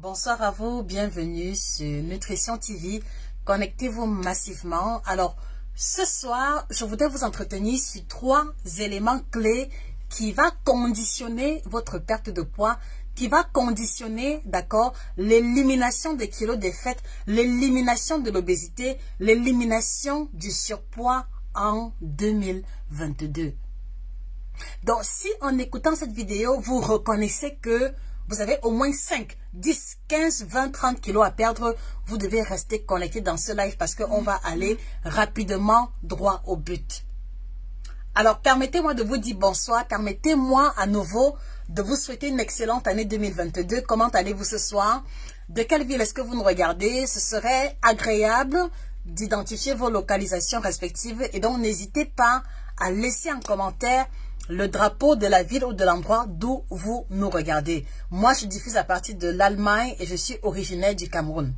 Bonsoir à vous, bienvenue sur Nutrition TV. Connectez-vous massivement. Alors, ce soir, je voudrais vous entretenir sur 3 éléments clés qui vont conditionner votre perte de poids, qui va conditionner, d'accord, l'élimination des kilos défaites, l'élimination de l'obésité, l'élimination du surpoids en 2022. Donc, si en écoutant cette vidéo, vous reconnaissez que vous avez au moins 5, 10, 15, 20, 30 kilos à perdre, vous devez rester connecté dans ce live parce qu'on va aller rapidement droit au but. Alors, permettez-moi de vous dire bonsoir. Permettez-moi à nouveau de vous souhaiter une excellente année 2022. Comment allez-vous ce soir? De quelle ville est-ce que vous nous regardez? Ce serait agréable d'identifier vos localisations respectives. Et donc, n'hésitez pas à laisser en commentaire le drapeau de la ville ou de l'endroit d'où vous nous regardez. Moi, je diffuse à partir de l'Allemagne et je suis originaire du Cameroun.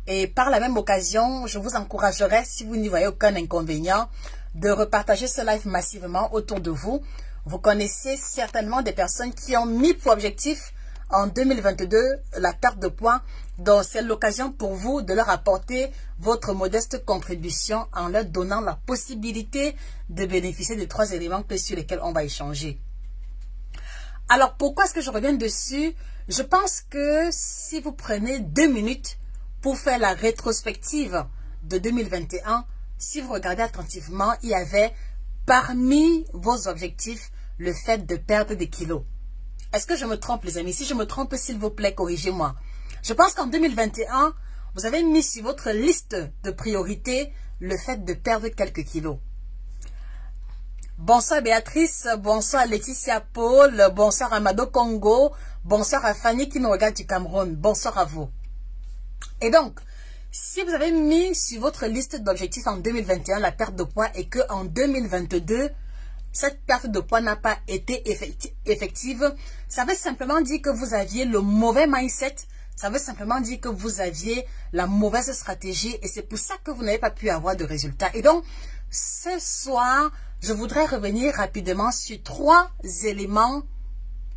Et par la même occasion, je vous encouragerai, si vous n'y voyez aucun inconvénient, de repartager ce live massivement autour de vous. Vous connaissez certainement des personnes qui ont mis pour objectif en 2022 la perte de poids. Donc, c'est l'occasion pour vous de leur apporter votre modeste contribution en leur donnant la possibilité de bénéficier des 3 éléments sur lesquels on va échanger. Alors, pourquoi est-ce que je reviens dessus? Je pense que si vous prenez 2 minutes pour faire la rétrospective de 2021, si vous regardez attentivement, il y avait parmi vos objectifs le fait de perdre des kilos. Est-ce que je me trompe, les amis? Si je me trompe, s'il vous plaît, corrigez-moi. Je pense qu'en 2021, vous avez mis sur votre liste de priorités le fait de perdre quelques kilos. Bonsoir Béatrice, bonsoir Laetitia Paul, bonsoir Amado Congo, bonsoir à Fanny qui nous regarde du Cameroun, bonsoir à vous. Et donc, si vous avez mis sur votre liste d'objectifs en 2021 la perte de poids et que en 2022, cette perte de poids n'a pas été effective, ça veut simplement dire que vous aviez le mauvais mindset, ça veut simplement dire que vous aviez la mauvaise stratégie et c'est pour ça que vous n'avez pas pu avoir de résultats. Et donc, ce soir, je voudrais revenir rapidement sur 3 éléments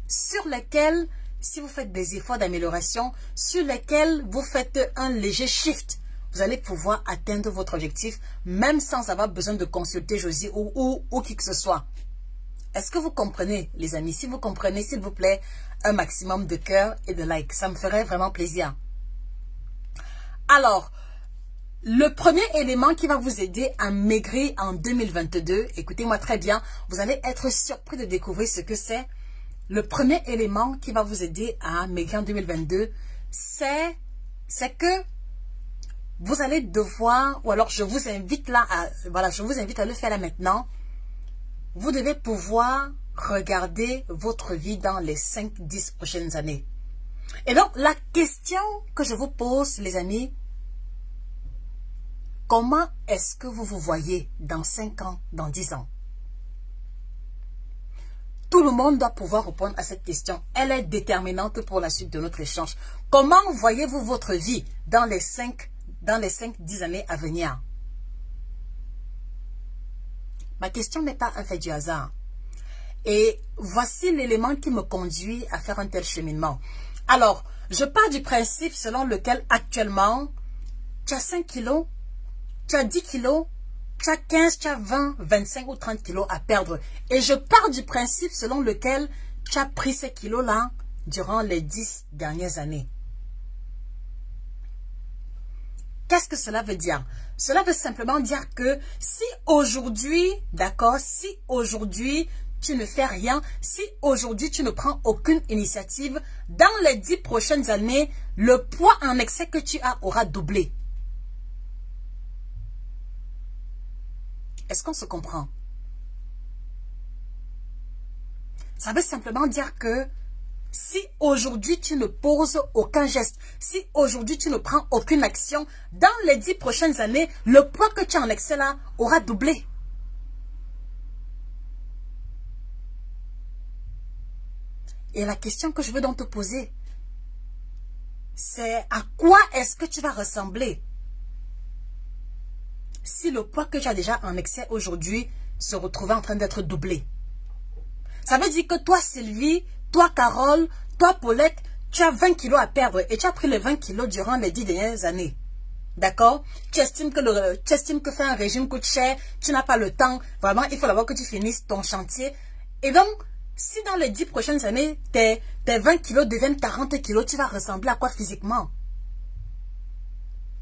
sur lesquels, si vous faites des efforts d'amélioration, sur lesquels vous faites un léger shift, vous allez pouvoir atteindre votre objectif, même sans avoir besoin de consulter Josie ou qui que ce soit. Est-ce que vous comprenez, les amis? Si vous comprenez, s'il vous plaît, un maximum de cœur et de likes. Ça me ferait vraiment plaisir. Alors, le premier élément qui va vous aider à maigrir en 2022, écoutez-moi très bien, vous allez être surpris de découvrir ce que c'est. Le premier élément qui va vous aider à maigrir en 2022, c'est que vous allez devoir, ou alors je vous invite là à, voilà, je vous invite à le faire là maintenant. Vous devez pouvoir regarder votre vie dans les 5-10 prochaines années. Et donc, la question que je vous pose, les amis, comment est-ce que vous vous voyez dans 5 ans, dans 10 ans? Tout le monde doit pouvoir répondre à cette question. Elle est déterminante pour la suite de notre échange. Comment voyez-vous votre vie dans les 5-10 années à venir? Ma question n'est pas un fait du hasard. Et voici l'élément qui me conduit à faire un tel cheminement. Alors, je pars du principe selon lequel actuellement, tu as 5 kilos, tu as 10 kilos, tu as 15, tu as 20, 25 ou 30 kilos à perdre. Et je pars du principe selon lequel tu as pris ces kilos-là durant les 10 dernières années. Qu'est-ce que cela veut dire? Cela veut simplement dire que si aujourd'hui, d'accord, si aujourd'hui tu ne fais rien, si aujourd'hui tu ne prends aucune initiative, dans les 10 prochaines années, le poids en excès que tu as aura doublé. Est-ce qu'on se comprend? Ça veut simplement dire que si aujourd'hui tu ne poses aucun geste, si aujourd'hui tu ne prends aucune action, dans les 10 prochaines années, le poids que tu as en excès là aura doublé. Et la question que je veux donc te poser, c'est à quoi est-ce que tu vas ressembler si le poids que tu as déjà en excès aujourd'hui se retrouvait en train d'être doublé? Ça veut dire que toi, Sylvie, toi, Carole, Toi, Paulette, tu as 20 kilos à perdre et tu as pris les 20 kilos durant les 10 dernières années. D'accord? Tu estimes que faire un régime coûte cher, tu n'as pas le temps. Vraiment, il faut d'abord que tu finisses ton chantier. Et donc, si dans les 10 prochaines années, tes 20 kilos deviennent 40 kilos, tu vas ressembler à quoi physiquement?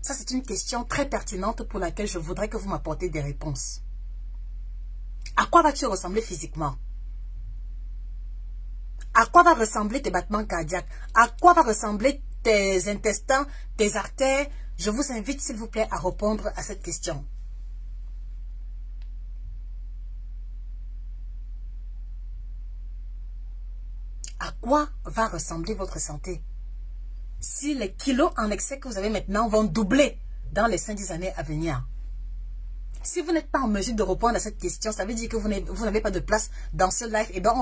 Ça, c'est une question très pertinente pour laquelle je voudrais que vous m'apportiez des réponses. À quoi vas-tu ressembler physiquement? À quoi va ressembler tes battements cardiaques? À quoi va ressembler tes intestins, tes artères? Je vous invite, s'il vous plaît, à répondre à cette question. À quoi va ressembler votre santé? Si les kilos en excès que vous avez maintenant vont doubler dans les 5-10 années à venir. Si vous n'êtes pas en mesure de répondre à cette question, ça veut dire que vous n'avez pas de place dans ce live. Et donc,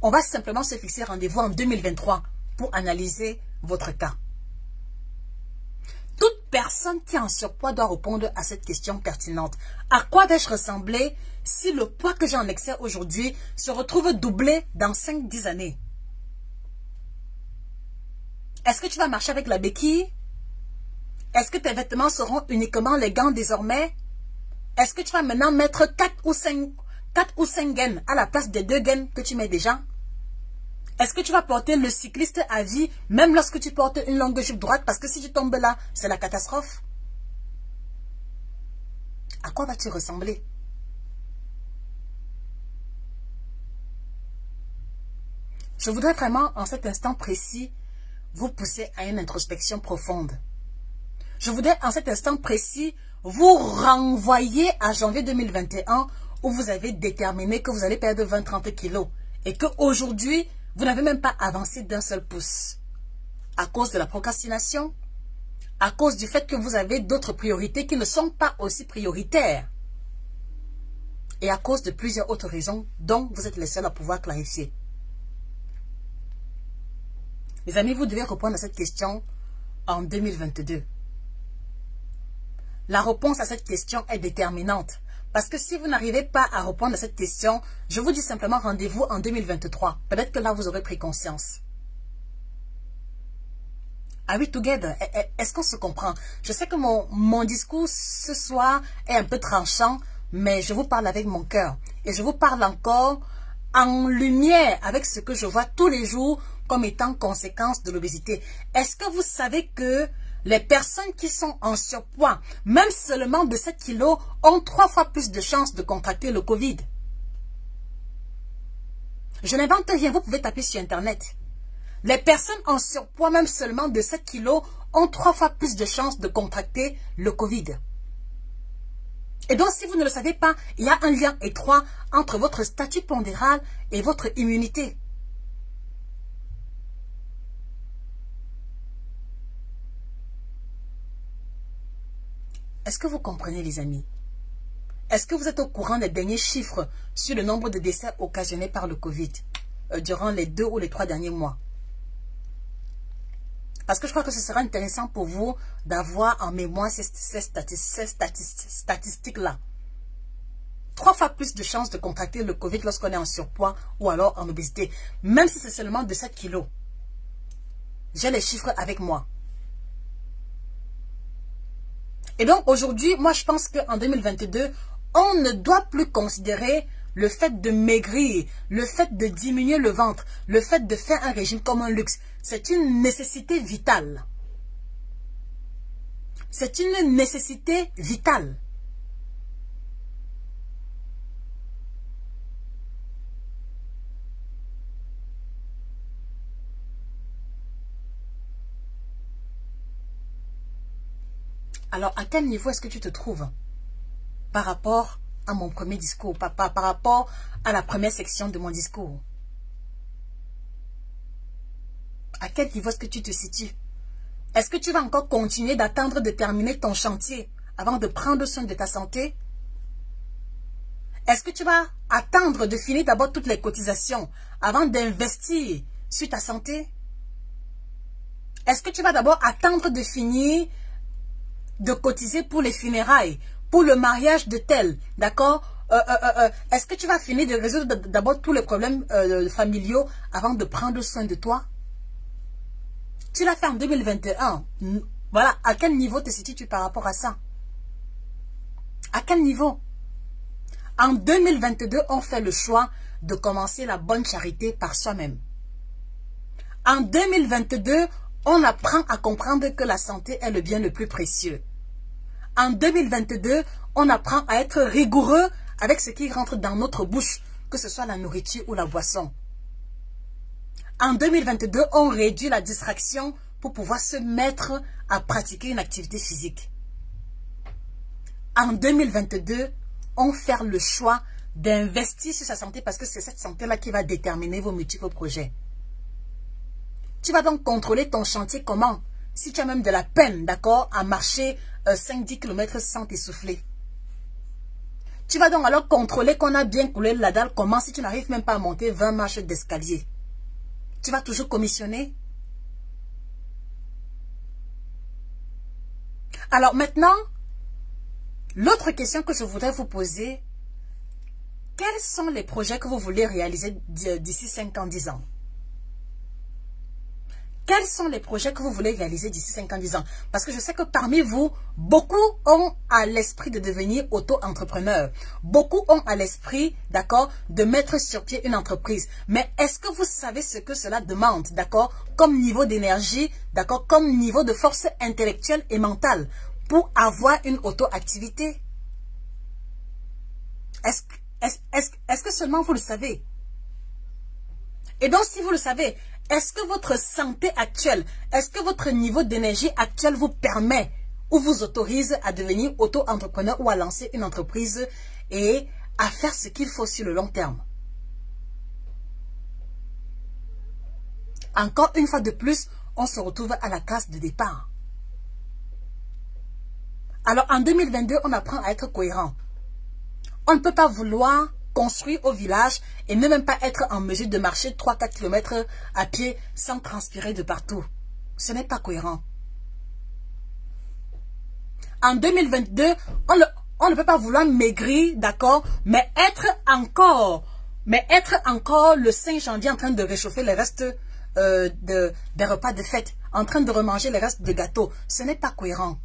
on va simplement se fixer rendez-vous en 2023 pour analyser votre cas. Toute personne qui est en surpoids doit répondre à cette question pertinente. À quoi vais-je ressembler si le poids que j'ai en excès aujourd'hui se retrouve doublé dans 5-10 années? Est-ce que tu vas marcher avec la béquille? Est-ce que tes vêtements seront uniquement les gants désormais? Est-ce que tu vas maintenant mettre 4 ou 5 gaines à la place des 2 gaines que tu mets déjà? Est-ce que tu vas porter le cycliste à vie même lorsque tu portes une longue jupe droite? Parce que si tu tombes là, c'est la catastrophe. À quoi vas-tu ressembler? Je voudrais vraiment, en cet instant précis, vous pousser à une introspection profonde. Je voudrais, en cet instant précis, vous renvoyer à janvier 2021 où vous avez déterminé que vous allez perdre 20-30 kilos et qu'aujourd'hui, vous n'avez même pas avancé d'un seul pouce. À cause de la procrastination, à cause du fait que vous avez d'autres priorités qui ne sont pas aussi prioritaires et à cause de plusieurs autres raisons dont vous êtes les seuls à pouvoir clarifier. Mes amis, vous devez répondre à cette question en 2022. La réponse à cette question est déterminante. Parce que si vous n'arrivez pas à répondre à cette question, je vous dis simplement rendez-vous en 2023. Peut-être que là, vous aurez pris conscience. Are we together? Est-ce qu'on se comprend? Je sais que mon discours ce soir est un peu tranchant, mais je vous parle avec mon cœur. Et je vous parle encore en lumière avec ce que je vois tous les jours comme étant conséquence de l'obésité. Est-ce que vous savez que les personnes qui sont en surpoids, même seulement de 7 kilos, ont 3 fois plus de chances de contracter le Covid? Je n'invente rien, vous pouvez taper sur Internet. Les personnes en surpoids, même seulement de 7 kilos, ont 3 fois plus de chances de contracter le Covid. Et donc, si vous ne le savez pas, il y a un lien étroit entre votre statut pondéral et votre immunité. Est-ce que vous comprenez, les amis? Est-ce que vous êtes au courant des derniers chiffres sur le nombre de décès occasionnés par le Covid durant les 2 ou les 3 derniers mois? Parce que je crois que ce sera intéressant pour vous d'avoir en mémoire ces statistiques-là. 3 fois plus de chances de contracter le Covid lorsqu'on est en surpoids ou alors en obésité. Même si c'est seulement de 7 kilos. J'ai les chiffres avec moi. Et donc aujourd'hui, moi je pense qu'en 2022, on ne doit plus considérer le fait de maigrir, le fait de diminuer le ventre, le fait de faire un régime comme un luxe. C'est une nécessité vitale. C'est une nécessité vitale. Alors, à quel niveau est-ce que tu te trouves par rapport à mon premier discours, par rapport à la première section de mon discours? À quel niveau est-ce que tu te situes? Est-ce que tu vas encore continuer d'attendre de terminer ton chantier avant de prendre soin de ta santé? Est-ce que tu vas attendre de finir d'abord toutes les cotisations avant d'investir sur ta santé? Est-ce que tu vas d'abord attendre de finir de cotiser pour les funérailles, pour le mariage de tel, d'accord? Est-ce que tu vas finir de résoudre d'abord tous les problèmes familiaux avant de prendre soin de toi? Tu l'as fait en 2021. Voilà, à quel niveau te situes-tu par rapport à ça? À quel niveau? En 2022, on fait le choix de commencer la bonne charité par soi-même. En 2022, on apprend à comprendre que la santé est le bien le plus précieux. En 2022, on apprend à être rigoureux avec ce qui rentre dans notre bouche, que ce soit la nourriture ou la boisson. En 2022, on réduit la distraction pour pouvoir se mettre à pratiquer une activité physique. En 2022, on fait le choix d'investir sur sa santé parce que c'est cette santé-là qui va déterminer vos multiples projets. Tu vas donc contrôler ton chantier comment? Si tu as même de la peine, d'accord, à marcher 5-10 km sans t'essouffler. Tu vas donc alors contrôler qu'on a bien coulé la dalle comment si tu n'arrives même pas à monter 20 marches d'escalier. Tu vas toujours commissionner? Alors maintenant, l'autre question que je voudrais vous poser, quels sont les projets que vous voulez réaliser d'ici 5 ans, 10 ans? Quels sont les projets que vous voulez réaliser d'ici 5 ans, 10 ans? Parce que je sais que parmi vous, beaucoup ont à l'esprit de devenir auto-entrepreneur. Beaucoup ont à l'esprit, d'accord, de mettre sur pied une entreprise. Mais est-ce que vous savez ce que cela demande, d'accord, comme niveau d'énergie, d'accord, comme niveau de force intellectuelle et mentale pour avoir une auto-activité? Est-ce que seulement vous le savez? Et donc, si vous le savez, est-ce que votre santé actuelle, est-ce que votre niveau d'énergie actuel vous permet ou vous autorise à devenir auto-entrepreneur ou à lancer une entreprise et à faire ce qu'il faut sur le long terme? Encore une fois de plus, on se retrouve à la case de départ. Alors, en 2022, on apprend à être cohérent. On ne peut pas vouloir construire au village et ne même pas être en mesure de marcher 3-4 km à pied sans transpirer de partout. Ce n'est pas cohérent. En 2022, on ne peut pas vouloir maigrir, d'accord, mais être encore le 5 janvier en train de réchauffer les restes des repas de fête, en train de remanger les restes de gâteaux. Ce n'est pas cohérent.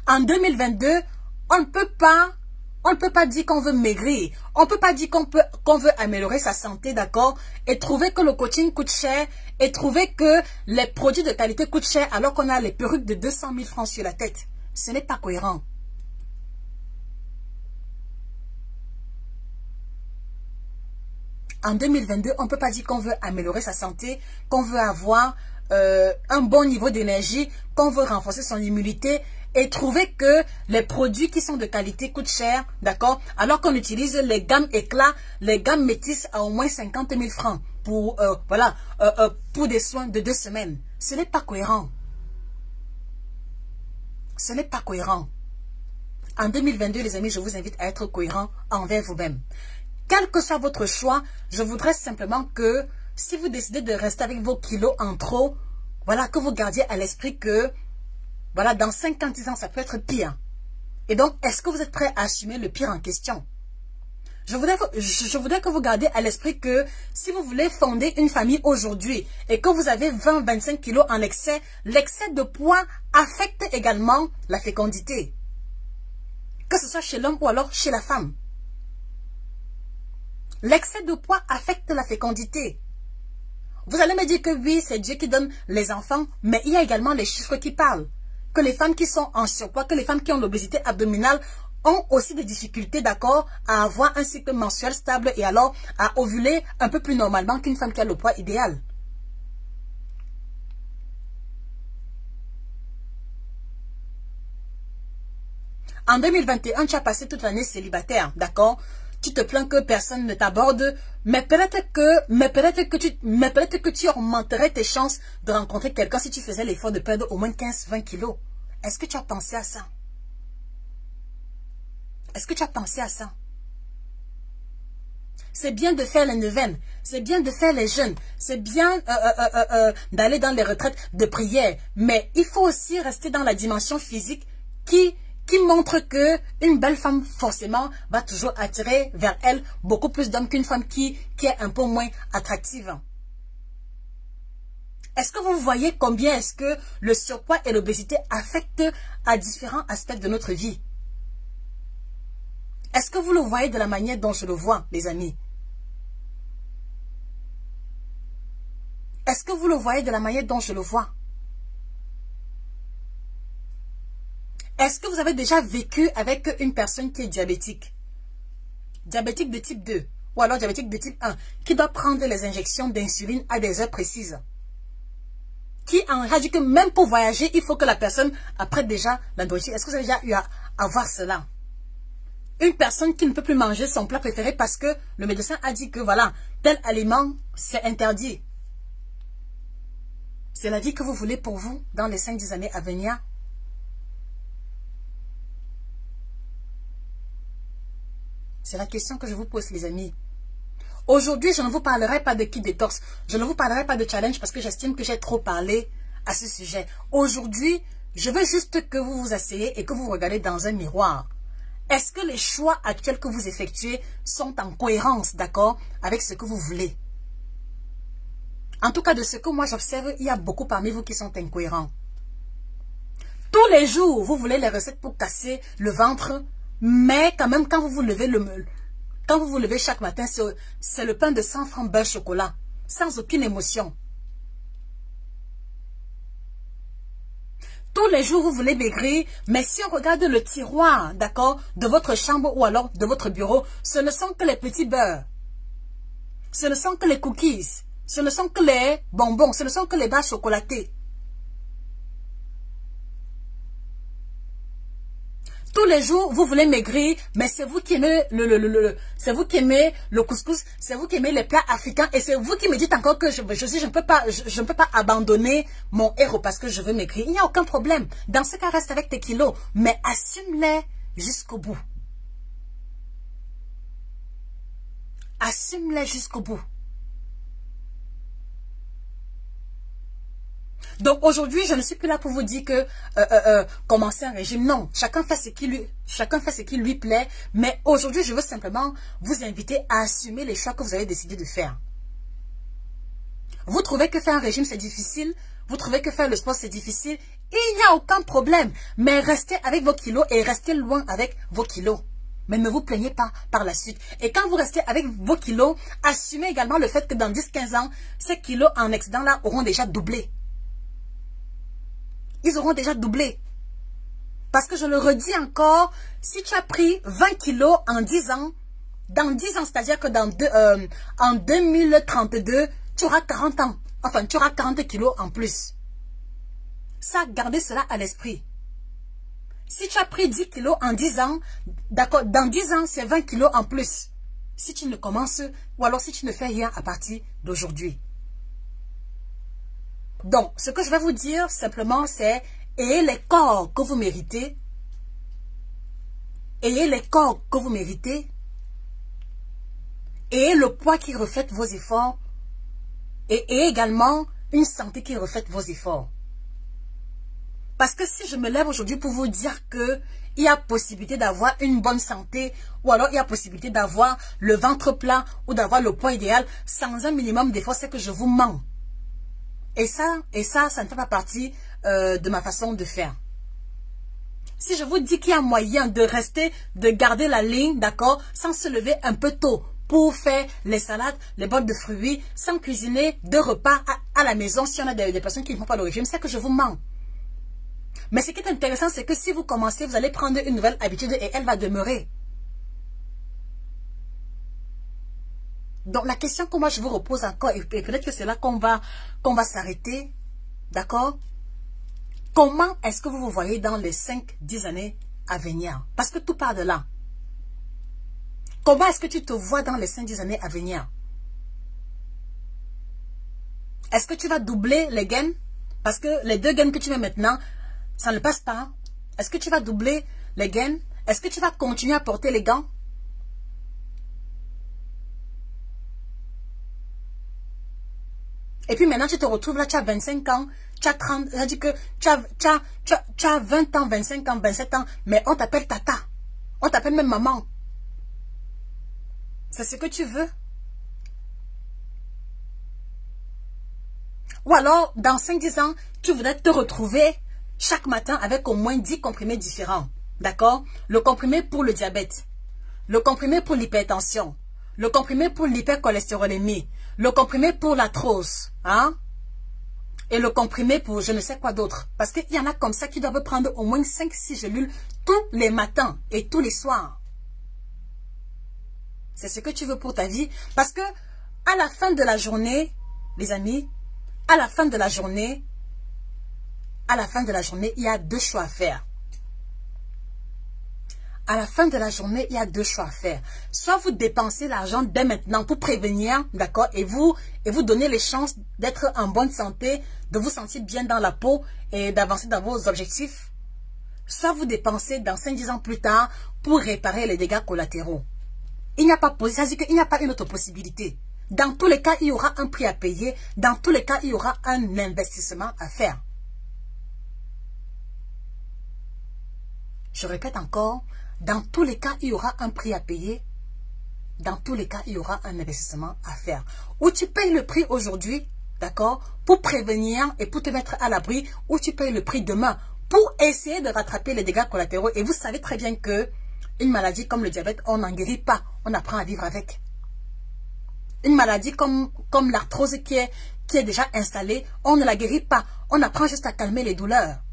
En 2022, on ne peut pas dire qu'on veut maigrir. On ne peut pas dire qu'on veut améliorer sa santé, d'accord? Et trouver que le coaching coûte cher et trouver que les produits de qualité coûtent cher alors qu'on a les perruques de 200 000 francs sur la tête. Ce n'est pas cohérent. En 2022, on ne peut pas dire qu'on veut améliorer sa santé, qu'on veut avoir un bon niveau d'énergie, qu'on veut renforcer son immunité et trouver que les produits qui sont de qualité coûtent cher, d'accord, alors qu'on utilise les gammes éclats, les gammes métisses à au moins 50 000 francs pour, pour des soins de 2 semaines. Ce n'est pas cohérent. Ce n'est pas cohérent. En 2022, les amis, je vous invite à être cohérent envers vous-même. Quel que soit votre choix, je voudrais simplement que si vous décidez de rester avec vos kilos en trop, voilà, que vous gardiez à l'esprit que voilà, dans 50 ans, ça peut être pire. Et donc, est-ce que vous êtes prêt à assumer le pire en question? Je voudrais que vous gardiez à l'esprit que si vous voulez fonder une famille aujourd'hui et que vous avez 20-25 kilos en excès, l'excès de poids affecte également la fécondité. Que ce soit chez l'homme ou alors chez la femme. L'excès de poids affecte la fécondité. Vous allez me dire que oui, c'est Dieu qui donne les enfants, mais il y a également les chiffres qui parlent. Que les femmes qui sont en surpoids, que les femmes qui ont l'obésité abdominale ont aussi des difficultés, d'accord, à avoir un cycle menstruel stable et alors à ovuler un peu plus normalement qu'une femme qui a le poids idéal. En 2021, tu as passé toute l'année célibataire, d'accord? Tu te plains que personne ne t'aborde, mais peut-être que tu augmenterais tes chances de rencontrer quelqu'un si tu faisais l'effort de perdre au moins 15-20 kilos. Est-ce que tu as pensé à ça? Est-ce que tu as pensé à ça? C'est bien de faire les neuvaines, c'est bien de faire les jeûnes, c'est bien d'aller dans les retraites de prière, mais il faut aussi rester dans la dimension physique qui montre que une belle femme forcément va toujours attirer vers elle beaucoup plus d'hommes qu'une femme qui est un peu moins attractive. Est-ce que vous voyez combien est-ce que le surpoids et l'obésité affectent à différents aspects de notre vie? Est-ce que vous le voyez de la manière dont je le vois, les amis? Est-ce que vous le voyez de la manière dont je le vois? Est-ce que vous avez déjà vécu avec une personne qui est diabétique? Diabétique de type 2 ou alors diabétique de type 1 qui doit prendre les injections d'insuline à des heures précises? Qui enrage que même pour voyager, il faut que la personne apprenne déjà la nourriture. Est-ce que vous avez déjà eu à voir cela? Une personne qui ne peut plus manger son plat préféré parce que le médecin a dit que voilà, tel aliment, c'est interdit. C'est la vie que vous voulez pour vous dans les 5-10 années à venir? C'est la question que je vous pose, les amis. Aujourd'hui, je ne vous parlerai pas de kit détox. Je ne vous parlerai pas de challenge parce que j'estime que j'ai trop parlé à ce sujet. Aujourd'hui, je veux juste que vous vous asseyez et que vous regardez dans un miroir. Est-ce que les choix actuels que vous effectuez sont en cohérence, d'accord, avec ce que vous voulez? En tout cas, de ce que moi j'observe, il y a beaucoup parmi vous qui sont incohérents. Tous les jours, vous voulez les recettes pour casser le ventre, mais quand même, quand vous vous levez chaque matin, c'est le pain de 100 francs beurre chocolat, sans aucune émotion. Tous les jours, vous voulez maigrir, mais si on regarde le tiroir, d'accord, de votre chambre ou alors de votre bureau, ce ne sont que les petits beurres. Ce ne sont que les cookies. Ce ne sont que les bonbons. Ce ne sont que les barres chocolatées. Tous les jours, vous voulez maigrir, mais c'est vous qui aimez c'est vous qui aimez le couscous, c'est vous qui aimez les plats africains, et c'est vous qui me dites encore que je ne peux pas abandonner mon héros parce que je veux maigrir. Il n'y a aucun problème. Dans ce cas, reste avec tes kilos, mais assume-les jusqu'au bout. Assume-les jusqu'au bout. Donc aujourd'hui, je ne suis plus là pour vous dire que commencer un régime. Non, chacun fait ce qui lui plaît. Mais aujourd'hui, je veux simplement vous inviter à assumer les choix que vous avez décidé de faire. Vous trouvez que faire un régime, c'est difficile? Vous trouvez que faire le sport, c'est difficile? Il n'y a aucun problème. Mais restez avec vos kilos et restez loin avec vos kilos. Mais ne vous plaignez pas par la suite. Et quand vous restez avec vos kilos, assumez également le fait que dans 10-15 ans, ces kilos en excédent-là auront déjà doublé. Ils auront déjà doublé. Parce que je le redis encore, si tu as pris 20 kilos en 10 ans, dans 10 ans, c'est-à-dire que en 2032, tu auras 40 ans. Enfin, tu auras 40 kilos en plus. Ça, gardez cela à l'esprit. Si tu as pris 10 kilos en 10 ans, d'accord, dans 10 ans, c'est 20 kilos en plus. Si tu ne commences, ou alors si tu ne fais rien à partir d'aujourd'hui. Donc, ce que je vais vous dire simplement, c'est ayez les corps que vous méritez. Ayez les corps que vous méritez. Ayez le poids qui reflète vos efforts. Et ayez également une santé qui reflète vos efforts. Parce que si je me lève aujourd'hui pour vous dire que il y a possibilité d'avoir une bonne santé, ou alors il y a possibilité d'avoir le ventre plat, ou d'avoir le poids idéal, sans un minimum d'effort, c'est que je vous mens. Et ça ne fait pas partie de ma façon de faire. Si je vous dis qu'il y a moyen de rester, de garder la ligne, d'accord, sans se lever un peu tôt pour faire les salades, les bols de fruits, sans cuisiner 2 repas à la maison, si on a des personnes qui ne font pas le régime, c'est que je vous mens. Mais ce qui est intéressant, c'est que si vous commencez, vous allez prendre une nouvelle habitude et elle va demeurer. Donc la question que moi je vous repose encore, et peut-être que c'est là qu'on va s'arrêter, d'accord? Comment est-ce que vous vous voyez dans les 5-10 années à venir? Parce que tout part de là. Comment est-ce que tu te vois dans les 5-10 années à venir? Est-ce que tu vas doubler les gains? Parce que les 2 gains que tu mets maintenant, ça ne passe pas. Est-ce que tu vas doubler les gains? Est-ce que tu vas continuer à porter les gants? Et puis maintenant, tu te retrouves là, tu as 25 ans, tu as 30, ça dit que tu as 20 ans, 25 ans, 27 ans, mais on t'appelle tata. On t'appelle même maman. C'est ce que tu veux? Ou alors, dans 5-10 ans, tu voudrais te retrouver chaque matin avec au moins 10 comprimés différents. D'accord? Le comprimé pour le diabète, le comprimé pour l'hypertension, le comprimé pour l'hypercholestérolémie, le comprimé pour l'arthrose, hein? Et le comprimé pour je ne sais quoi d'autre. Parce qu'il y en a comme ça qui doivent prendre au moins 5-6 gélules tous les matins et tous les soirs. C'est ce que tu veux pour ta vie. Parce que à la fin de la journée, les amis, à la fin de la journée, il y a 2 choix à faire. À la fin de la journée, il y a 2 choix à faire. Soit vous dépensez l'argent dès maintenant pour prévenir, d'accord, et vous donnez les chances d'être en bonne santé, de vous sentir bien dans la peau et d'avancer dans vos objectifs. Soit vous dépensez dans 5-10 ans plus tard pour réparer les dégâts collatéraux. Il n'y a pas une autre possibilité. Dans tous les cas, il y aura un prix à payer. Dans tous les cas, il y aura un investissement à faire. Je répète encore, dans tous les cas, il y aura un prix à payer. Dans tous les cas, il y aura un investissement à faire. Ou tu payes le prix aujourd'hui, d'accord, pour prévenir et pour te mettre à l'abri, ou tu payes le prix demain pour essayer de rattraper les dégâts collatéraux. Et vous savez très bien que une maladie comme le diabète, on n'en guérit pas, on apprend à vivre avec. Une maladie comme l'arthrose qui est déjà installée, on ne la guérit pas, on apprend juste à calmer les douleurs.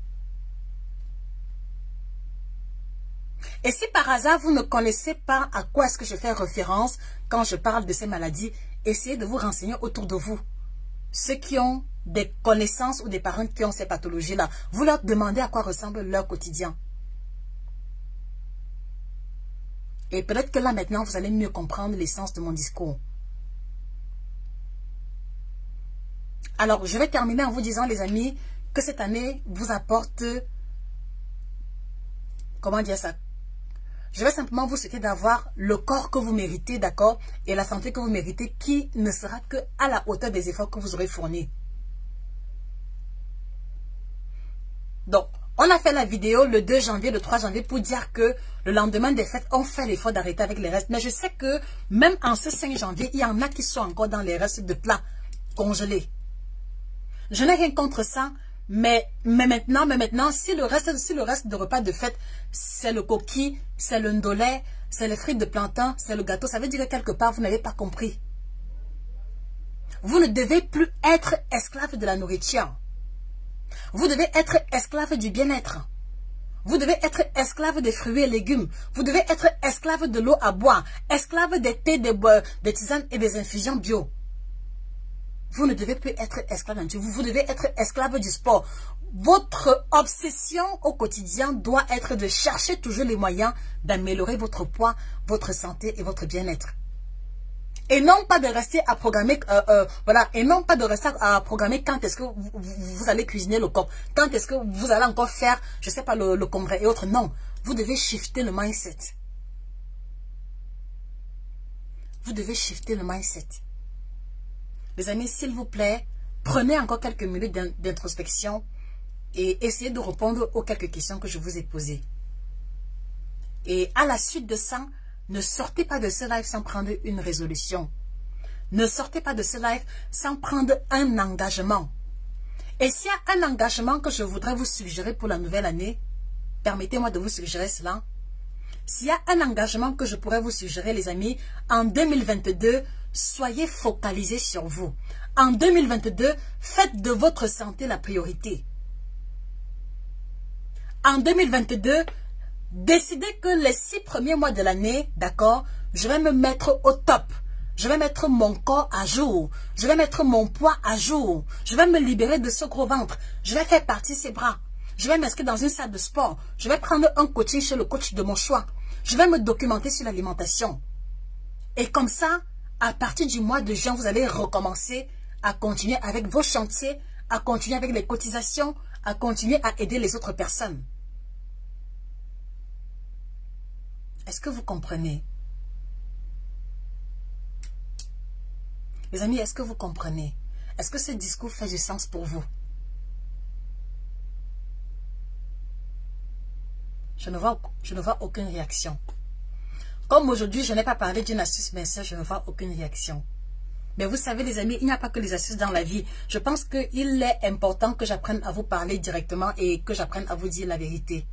Et si par hasard, vous ne connaissez pas à quoi est-ce que je fais référence quand je parle de ces maladies, essayez de vous renseigner autour de vous. Ceux qui ont des connaissances ou des parents qui ont ces pathologies-là, vous leur demandez à quoi ressemble leur quotidien. Et peut-être que là maintenant, vous allez mieux comprendre l'essence de mon discours. Alors, je vais terminer en vous disant, les amis, que cette année vous apporte... Comment dire ça? Je vais simplement vous souhaiter d'avoir le corps que vous méritez, d'accord? Et la santé que vous méritez, qui ne sera que à la hauteur des efforts que vous aurez fournis. Donc, on a fait la vidéo le 2 janvier, le 3 janvier pour dire que le lendemain des fêtes, on fait l'effort d'arrêter avec les restes. Mais je sais que même en ce 5 janvier, il y en a qui sont encore dans les restes de plats congelés. Je n'ai rien contre ça. Mais maintenant, si le reste de repas de fête, c'est le coquille, c'est le ndolé, c'est les frites de plantain, c'est le gâteau, ça veut dire que quelque part, vous n'avez pas compris. Vous ne devez plus être esclave de la nourriture. Vous devez être esclave du bien-être. Vous devez être esclave des fruits et légumes. Vous devez être esclave de l'eau à boire, esclave des thés, des tisanes et des infusions bio. Vous ne devez plus être esclave d'un Dieu. Vous devez être esclave du sport. Votre obsession au quotidien doit être de chercher toujours les moyens d'améliorer votre poids, votre santé et votre bien-être. Et non pas de rester à programmer, voilà, et non pas de rester à programmer quand est-ce que vous allez cuisiner le corps, quand est-ce que vous allez encore faire, je sais pas, le congrès et autres. Non, vous devez shifter le mindset. Vous devez shifter le mindset. Les amis, s'il vous plaît, prenez encore quelques minutes d'introspection et essayez de répondre aux quelques questions que je vous ai posées. Et à la suite de ça, ne sortez pas de ce live sans prendre une résolution. Ne sortez pas de ce live sans prendre un engagement. Et s'il y a un engagement que je voudrais vous suggérer pour la nouvelle année, permettez-moi de vous suggérer cela. S'il y a un engagement que je pourrais vous suggérer, les amis, en 2022, soyez focalisés sur vous. En 2022, faites de votre santé la priorité. En 2022, décidez que les 6 premiers mois de l'année, d'accord, je vais me mettre au top. Je vais mettre mon corps à jour. Je vais mettre mon poids à jour. Je vais me libérer de ce gros ventre. Je vais faire partie ses bras. Je vais m'inscrire dans une salle de sport. Je vais prendre un coaching chez le coach de mon choix. Je vais me documenter sur l'alimentation. Et comme ça, à partir du mois de juin, vous allez recommencer à continuer avec vos chantiers, à continuer avec les cotisations, à continuer à aider les autres personnes. Est-ce que vous comprenez? Les amis, est-ce que vous comprenez? Est-ce que ce discours fait du sens pour vous? Je ne vois aucune réaction. Comme aujourd'hui, je n'ai pas parlé d'une astuce minceur, je ne vois aucune réaction. Mais vous savez les amis, il n'y a pas que les astuces dans la vie. Je pense qu'il est important que j'apprenne à vous parler directement et que j'apprenne à vous dire la vérité.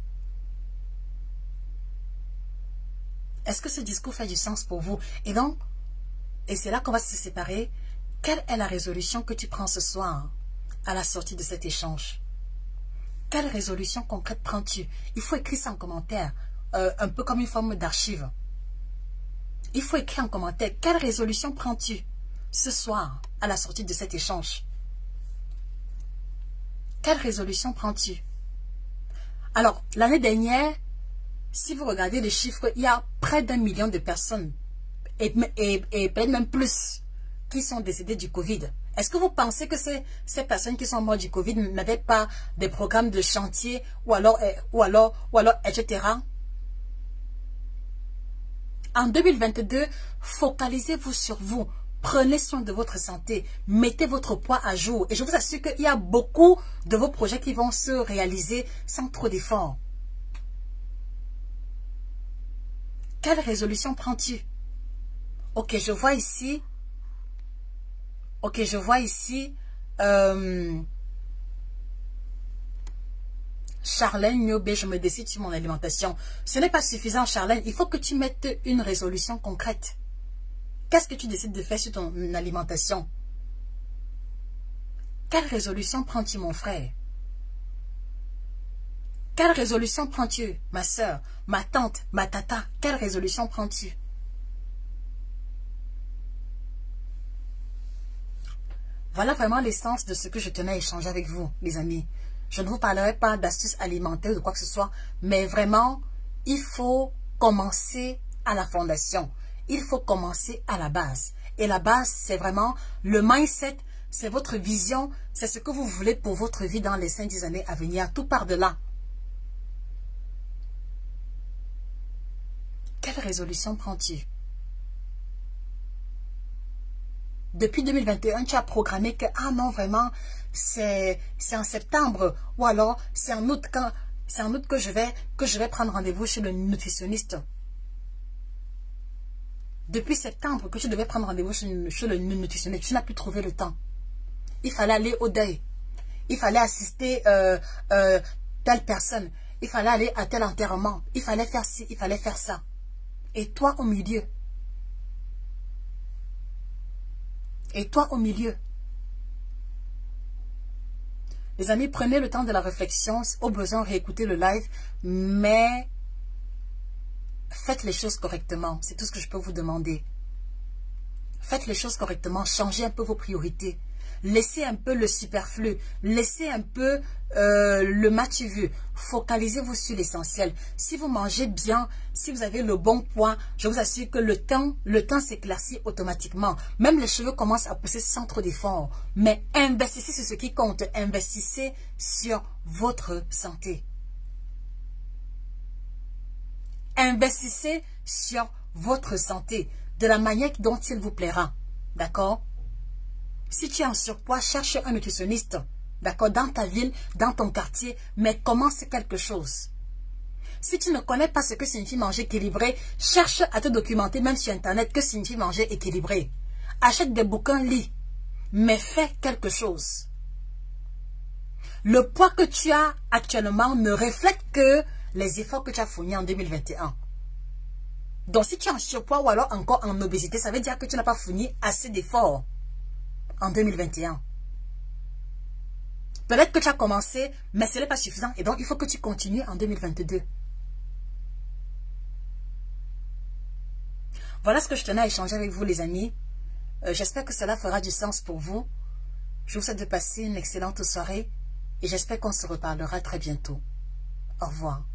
Est-ce que ce discours fait du sens pour vous? Et donc, et c'est là qu'on va se séparer. Quelle est la résolution que tu prends ce soir à la sortie de cet échange? Quelle résolution concrète prends-tu? Il faut écrire ça en commentaire, un peu comme une forme d'archive. Il faut écrire en commentaire, quelle résolution prends-tu ce soir à la sortie de cet échange? Quelle résolution prends-tu? Alors, l'année dernière, si vous regardez les chiffres, il y a près d'1 million de personnes, et peut-être même plus, qui sont décédées du Covid. Est-ce que vous pensez que ces personnes qui sont mortes du Covid n'avaient pas des programmes de chantier ou alors, etc. En 2022, focalisez-vous sur vous. Prenez soin de votre santé. Mettez votre poids à jour. Et je vous assure qu'il y a beaucoup de vos projets qui vont se réaliser sans trop d'efforts. Quelle résolution prends-tu? Ok, je vois ici. Ok, je vois ici. Charlène Nyobé, je me décide sur mon alimentation. Ce n'est pas suffisant, Charlène. Il faut que tu mettes une résolution concrète. Qu'est-ce que tu décides de faire sur ton alimentation? Quelle résolution prends-tu, mon frère? Quelle résolution prends-tu, ma soeur, ma tante, ma tata? Quelle résolution prends-tu? Voilà vraiment l'essence de ce que je tenais à échanger avec vous, les amis. Je ne vous parlerai pas d'astuces alimentaires ou de quoi que ce soit, mais vraiment, il faut commencer à la fondation. Il faut commencer à la base. Et la base, c'est vraiment le mindset, c'est votre vision, c'est ce que vous voulez pour votre vie dans les 5-10 années à venir. Tout part de là. Quelle résolution prends-tu? Depuis 2021, tu as programmé que, ah non, vraiment, c'est en septembre, ou alors c'est en août, que je vais prendre rendez-vous chez le nutritionniste. Depuis septembre que tu devais prendre rendez-vous chez le nutritionniste, tu n'as plus trouvé le temps. Il fallait aller au deuil. Il fallait assister telle personne. Il fallait aller à tel enterrement. Il fallait faire ci, il fallait faire ça. Et toi au milieu. Et toi au milieu. Les amis, prenez le temps de la réflexion. Au besoin, réécoutez le live. Mais faites les choses correctement. C'est tout ce que je peux vous demander. Faites les choses correctement. Changez un peu vos priorités. Laissez un peu le superflu. Laissez un peu le matu vu. Focalisez-vous sur l'essentiel. Si vous mangez bien, si vous avez le bon poids, je vous assure que le temps s'éclaircit automatiquement. Même les cheveux commencent à pousser sans trop d'efforts. Mais investissez sur ce qui compte. Investissez sur votre santé. Investissez sur votre santé de la manière dont il vous plaira. D'accord? Si tu es en surpoids, cherche un nutritionniste. D'accord? Dans ta ville, dans ton quartier, mais commence quelque chose. Si tu ne connais pas ce que signifie manger équilibré, cherche à te documenter même sur Internet que signifie manger équilibré. Achète des bouquins, lis, mais fais quelque chose. Le poids que tu as actuellement ne reflète que les efforts que tu as fournis en 2021. Donc si tu es en surpoids ou alors encore en obésité, ça veut dire que tu n'as pas fourni assez d'efforts en 2021. Peut-être que tu as commencé, mais ce n'est pas suffisant. Et donc, il faut que tu continues en 2022. Voilà ce que je tenais à échanger avec vous, les amis. J'espère que cela fera du sens pour vous. Je vous souhaite de passer une excellente soirée. Et j'espère qu'on se reparlera très bientôt. Au revoir.